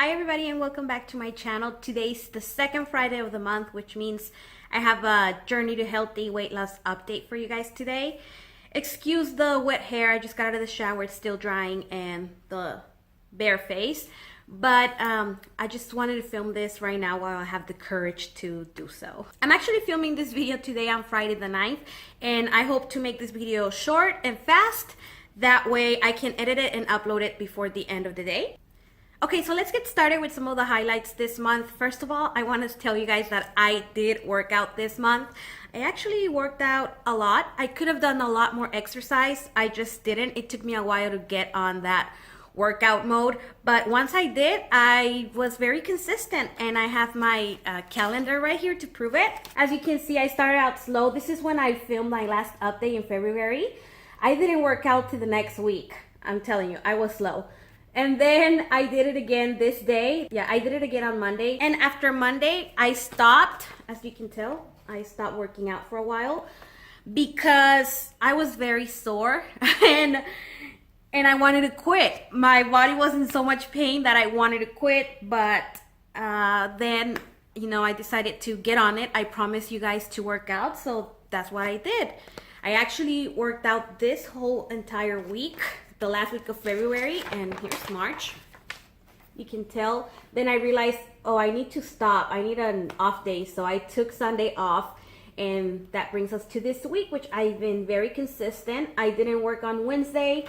Hi everybody and welcome back to my channel. Today's the second Friday of the month, which means I have a Journey to Healthy Weight Loss update for you guys today. Excuse the wet hair, I just got out of the shower, it's still drying, and the bare face. But I just wanted to film this right now while I have the courage to do so. I'm actually filming this video today on Friday the 9th, and I hope to make this video short and fast. That way I can edit it and upload it before the end of the day. Okay, so let's get started with some of the highlights this month. First of all, I want to tell you guys that I did work out this month. I actually worked out a lot. I could have done a lot more exercise. I just didn't. It took me a while to get on that workout mode. But once I did, I was very consistent, and I have my calendar right here to prove it. As you can see, I started out slow. This is when I filmed my last update in February. I didn't work out till the next week. I'm telling you, I was slow. And then I did it again this day. Yeah, I did it again on Monday. And after Monday, I stopped. As you can tell, I stopped working out for a while because I was very sore and I wanted to quit. My body was in so much pain that I wanted to quit, but then, I decided to get on it. I promised you guys to work out, so that's what I did. I actually worked out this whole entire week, the last week of February, and here's March. You can tell. Then I realized, oh, I need to stop. I need an off day. So I took Sunday off, and that brings us to this week, which I've been very consistent. I didn't work on Wednesday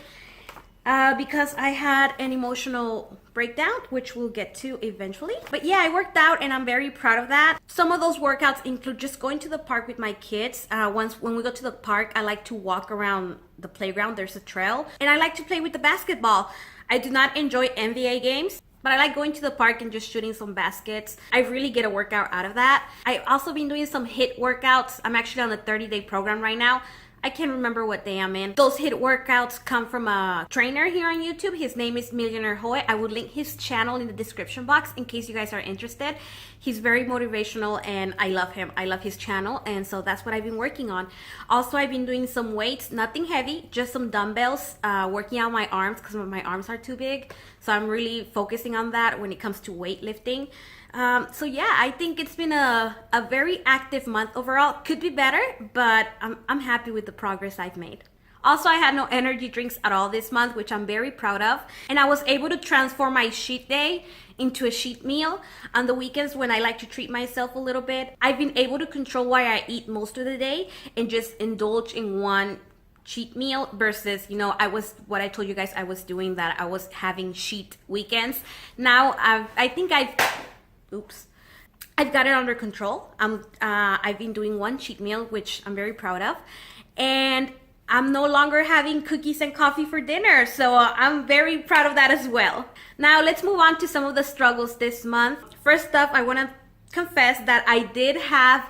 because I had an emotional breakdown, which we'll get to eventually. But yeah, I worked out and I'm very proud of that. Some of those workouts include just going to the park with my kids. When we go to the park, I like to walk around the playground. There's a trail, and I like to play with the basketball. I do not enjoy NBA games, but I like going to the park and just shooting some baskets. I really get a workout out of that. I've also been doing some HIIT workouts. I'm actually on a 30-day program right now. I can't remember what day I'm in. Those HIIT workouts come from a trainer here on YouTube. His name is MILLIONAIRE. I will link his channel in the description box in case you guys are interested. He's very motivational and I love him. I love his channel, and so that's what I've been working on. Also, I've been doing some weights, nothing heavy, just some dumbbells, working out my arms because my arms are too big. So I'm really focusing on that when it comes to weightlifting. So yeah, I think it's been a very active month overall. Could be better, but I'm happy with the progress I've made. Also, I had no energy drinks at all this month, which I'm very proud of. And I was able to transform my cheat day into a cheat meal. On the weekends when I like to treat myself a little bit, I've been able to control what I eat most of the day and just indulge in one cheat meal versus, what I told you guys I was doing, that I was having cheat weekends. Now, I've got it under control. I've been doing one cheat meal, which I'm very proud of. And I'm no longer having cookies and coffee for dinner. So I'm very proud of that as well. Now let's move on to some of the struggles this month. First up, I want to confess that I did have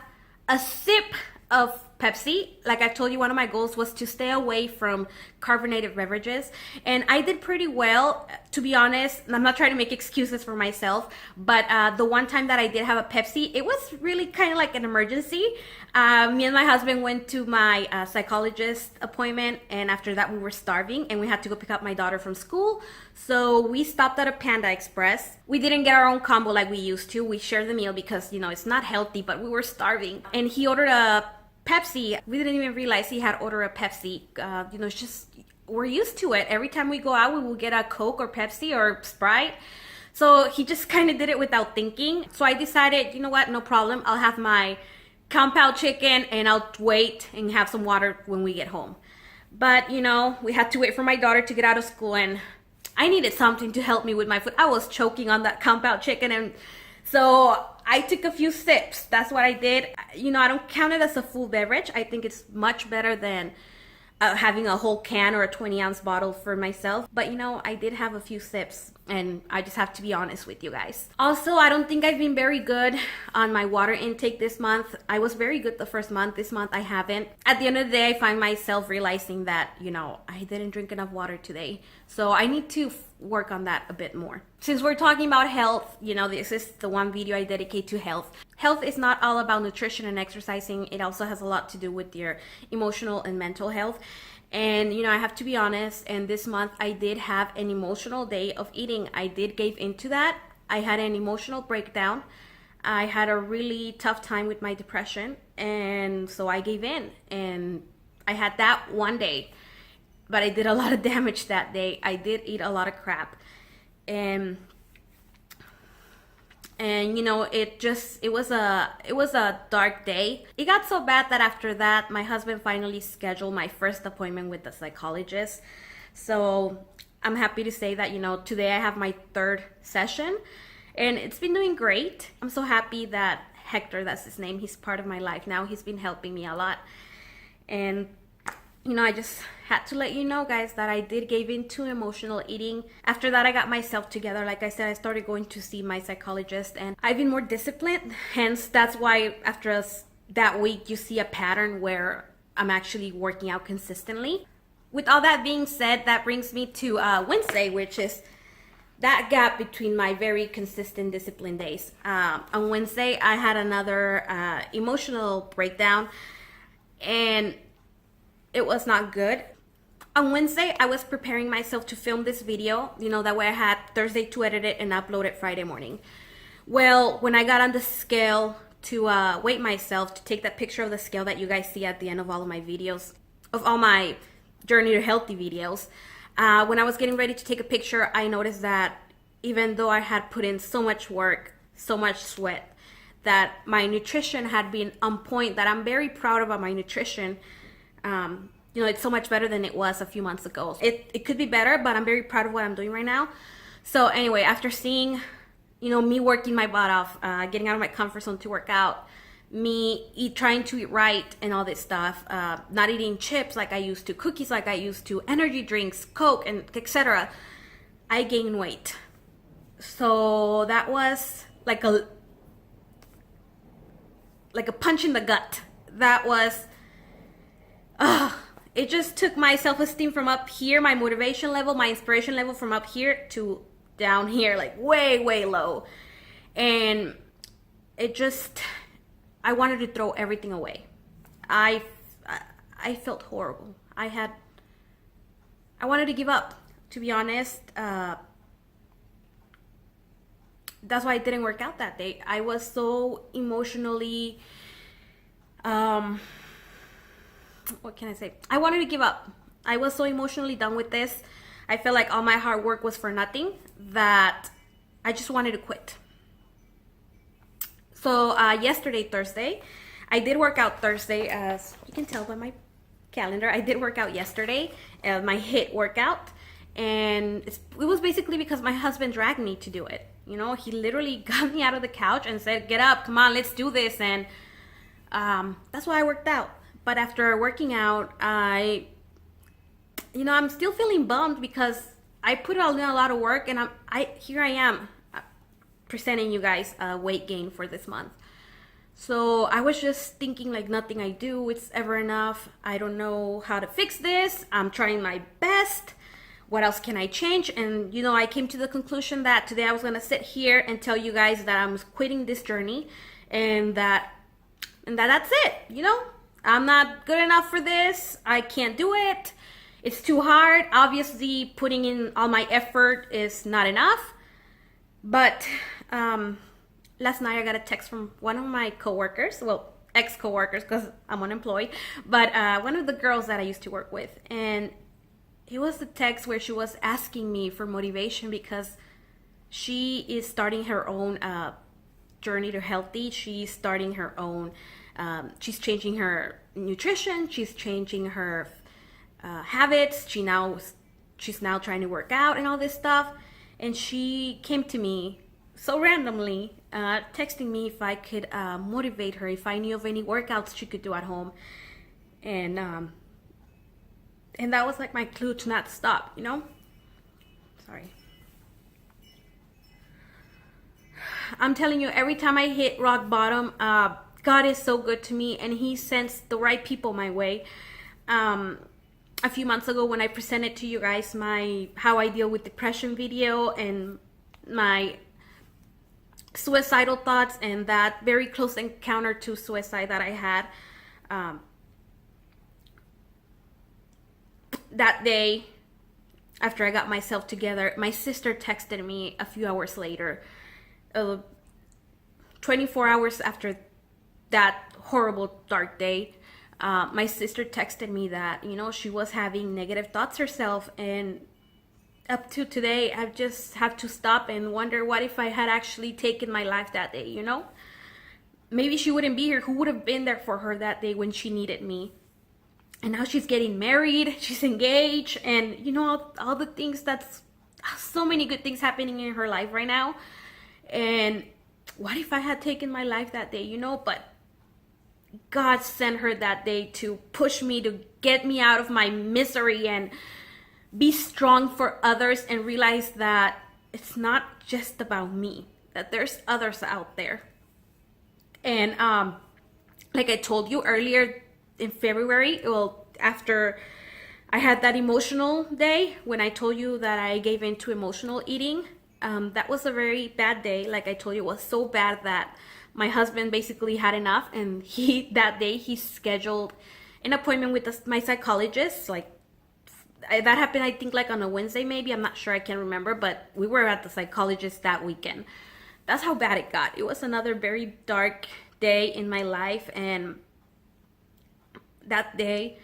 a sip of Pepsi. Like I told you, one of my goals was to stay away from carbonated beverages, and I did pretty well, to be honest. I'm not trying to make excuses for myself, but the one time that I did have a Pepsi, it was really kind of like an emergency. Me and my husband went to my psychologist appointment, and after that we were starving and we had to go pick up my daughter from school. So we stopped at a Panda Express. We didn't get our own combo like we used to. We shared the meal because, it's not healthy, but we were starving. And he ordered a Pepsi. We didn't even realize he had ordered a Pepsi. It's just, we're used to it. Every time we go out, we will get a Coke or Pepsi or Sprite. So he just kind of did it without thinking. So I decided, you know what, no problem. I'll have my compound chicken and I'll wait and have some water when we get home. But, we had to wait for my daughter to get out of school, and I needed something to help me with my food. I was choking on that compound chicken, and so I took a few sips. That's what I did. I don't count it as a full beverage. I think it's much better than having a whole can or a 20-ounce bottle for myself. But, I did have a few sips, and I just have to be honest with you guys. Also, I don't think I've been very good on my water intake this month. I was very good the first month. This month, I haven't. At the end of the day, I find myself realizing that, I didn't drink enough water today. So I need to work on that a bit more. Since we're talking about health, this is the one video I dedicate to health. Health is not all about nutrition and exercising. It also has a lot to do with your emotional and mental health. And I have to be honest, and this month I did have an emotional day of eating. I did give into that. I had an emotional breakdown. I had a really tough time with my depression, and so I gave in. And I had that one day, but I did a lot of damage that day. I did eat a lot of crap, and you know, it was a dark day. It got so bad that after that, my husband finally scheduled my first appointment with the psychologist. So I'm happy to say that, you know, today I have my third session, and it's been doing great. I'm so happy that Hector, that's his name, he's part of my life now. He's been helping me a lot. And you know, I just had to let you know, guys, that I did give in to emotional eating. After that, I got myself together. Like I said, I started going to see my psychologist, and I've been more disciplined. Hence, that's why after that week, you see a pattern where I'm actually working out consistently. With all that being said, that brings me to Wednesday, which is that gap between my very consistent discipline days. On Wednesday, I had another emotional breakdown, and it was not good. On Wednesday, I was preparing myself to film this video. You know, that way I had Thursday to edit it and upload it Friday morning. Well, when I got on the scale to weigh myself, to take that picture of the scale that you guys see at the end of all of my videos, of all my Journey to Healthy videos, when I was getting ready to take a picture, I noticed that even though I had put in so much work, so much sweat, that my nutrition had been on point, that I'm very proud about my nutrition. You know, it's so much better than it was a few months ago. It could be better, but I'm very proud of what I'm doing right now. So anyway, after seeing, you know, me working my butt off, getting out of my comfort zone to work out, trying to eat right and all this stuff, not eating chips like I used to, cookies like I used to, energy drinks, Coke, and etc., I gained weight. So that was like a punch in the gut. That was, it just took my self-esteem from up here, my motivation level, my inspiration level from up here to down here, like way, way low. And it just, I wanted to throw everything away. I felt horrible. I wanted to give up, to be honest. That's why it didn't work out that day. I was so emotionally, what can I say? I wanted to give up. I was so emotionally done with this. I felt like all my hard work was for nothing, that I just wanted to quit. So yesterday, Thursday, I did work out Thursday, as you can tell by my calendar. I did work out yesterday, my HIIT workout, and it was basically because my husband dragged me to do it. You know, he literally got me out of the couch and said, "Get up, come on, let's do this." And that's why I worked out. But after working out, I'm still feeling bummed because I put in a lot of work, and here I am presenting you guys a weight gain for this month. So I was just thinking, like, nothing I do, it's ever enough. I don't know how to fix this. I'm trying my best. What else can I change? And, you know, I came to the conclusion that today I was going to sit here and tell you guys that I'm quitting this journey, and that's it, you know? I'm not good enough for this. I can't do it. It's too hard. Obviously, putting in all my effort is not enough. But last night I got a text from one of my coworkers, well, ex-coworkers, because I'm unemployed, but one of the girls that I used to work with. And it was the text where she was asking me for motivation because she is starting her own journey to healthy. She's starting her own, she's changing her nutrition, she's changing her habits, she's now trying to work out and all this stuff. And she came to me so randomly, texting me if I could motivate her, if I knew of any workouts she could do at home. And that was like my clue to not stop, you know? Sorry. I'm telling you, every time I hit rock bottom, God is so good to me, and He sends the right people my way. A few months ago, when I presented to you guys my how I deal with depression video and my suicidal thoughts and that very close encounter to suicide that I had, that day after I got myself together, my sister texted me a few hours later, uh, 24 hours after that horrible dark day, my sister texted me that, you know, she was having negative thoughts herself, and up to today I just have to stop and wonder, what if I had actually taken my life that day, you know? Maybe she wouldn't be here. Who would have been there for her that day when she needed me? And now she's getting married, she's engaged, and you know, all the things, that's so many good things happening in her life right now. And what if I had taken my life that day, you know? But God sent her that day to push me, to get me out of my misery and be strong for others, and realize that it's not just about me, that there's others out there. And like I told you earlier in February, well, after I had that emotional day, when I told you that I gave in to emotional eating, that was a very bad day. Like I told you, it was so bad that my husband basically had enough, and that day he scheduled an appointment with my psychologist. Like, that happened, I think, like on a Wednesday, maybe, I'm not sure, I can't remember, but we were at the psychologist that weekend. That's how bad it got. It was another very dark day in my life. And that day,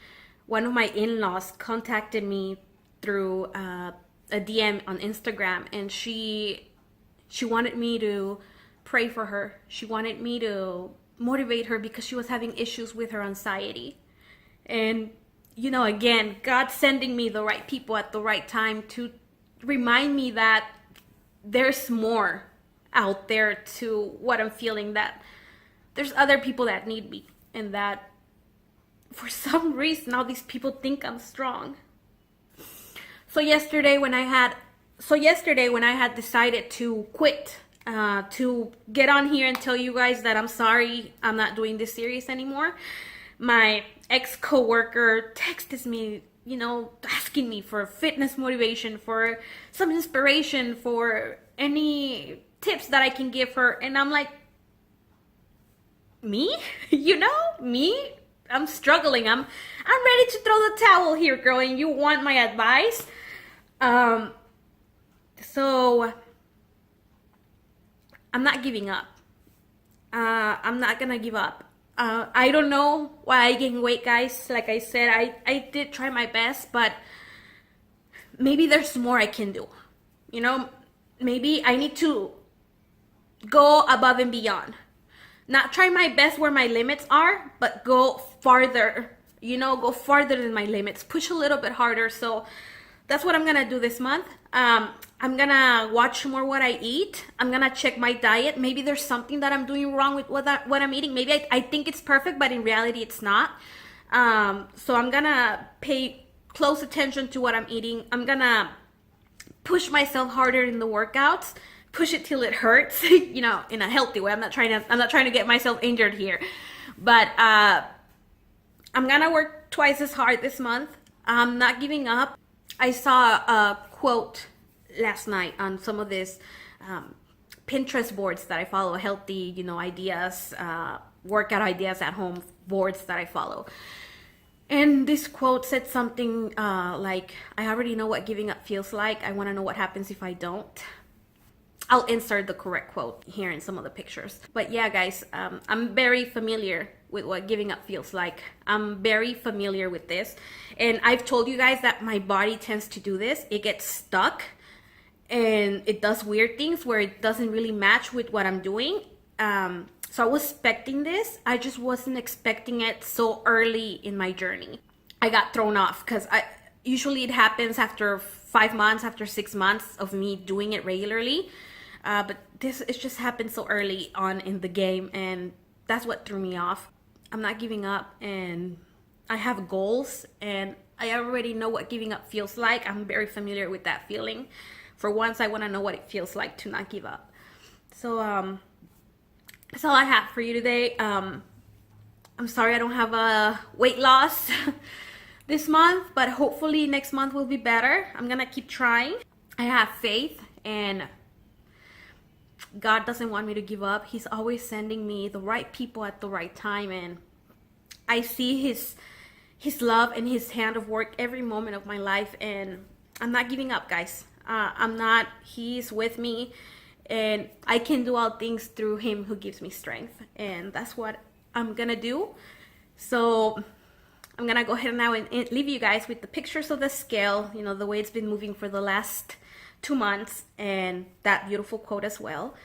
one of my in-laws contacted me through a DM on Instagram, and she wanted me to pray for her. She wanted me to motivate her because she was having issues with her anxiety. And you know, again, God sending me the right people at the right time to remind me that there's more out there to what I'm feeling, that there's other people that need me, and that for some reason all these people think I'm strong. So yesterday when I had decided to quit, to get on here and tell you guys that I'm sorry, I'm not doing this series anymore, my ex-coworker texted me, you know, asking me for fitness motivation, for some inspiration, for any tips that I can give her. And I'm like, me? You know, me? I'm struggling. I'm ready to throw the towel here, girl, and you want my advice? So I'm not giving up. I'm not gonna give up. I don't know why I gained weight, guys. Like I said, I did try my best, but maybe there's more I can do. You know, maybe I need to go above and beyond. Not try my best where my limits are, but go farther. You know, go farther than my limits. Push a little bit harder. So that's what I'm gonna do this month. I'm gonna watch more what I eat. I'm gonna check my diet. Maybe there's something that I'm doing wrong with what I'm eating. Maybe I think it's perfect, but in reality it's not. So I'm gonna pay close attention to what I'm eating. I'm gonna push myself harder in the workouts. Push it till it hurts, you know, in a healthy way. I'm not trying to get myself injured here. But I'm gonna work twice as hard this month. I'm not giving up. I saw a quote last night on some of these Pinterest boards that I follow, healthy, you know, ideas, workout ideas at home boards that I follow. And this quote said something like, I already know what giving up feels like. I want to know what happens if I don't. I'll insert the correct quote here in some of the pictures. But yeah, guys, I'm very familiar with what giving up feels like. I'm very familiar with this. And I've told you guys that my body tends to do this. It gets stuck and it does weird things where it doesn't really match with what I'm doing. So I was expecting this. I just wasn't expecting it so early in my journey. I got thrown off because usually it happens after 5 months, after 6 months of me doing it regularly. But it just happened so early on in the game, and that's what threw me off. I'm not giving up, and I have goals, and I already know what giving up feels like. I'm very familiar with that feeling. For once, I want to know what it feels like to not give up. So that's all I have for you today. I'm sorry I don't have a weight loss this month, but hopefully next month will be better. I'm gonna keep trying. I have faith, and God doesn't want me to give up. He's always sending me the right people at the right time, and I see his love and his hand of work every moment of my life, and I'm not giving up, guys. I'm not. He's with me, and I can do all things through him who gives me strength. And that's what I'm gonna do. So I'm gonna go ahead now and leave you guys with the pictures of the scale, you know, the way it's been moving for the last 2 months, and that beautiful quote as well.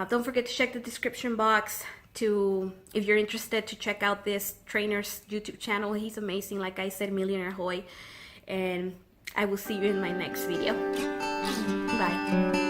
Don't forget to check the description box if you're interested to check out this trainer's YouTube channel. He's amazing, like I said, Millionaire Hoy. And I will see you in my next video. Bye.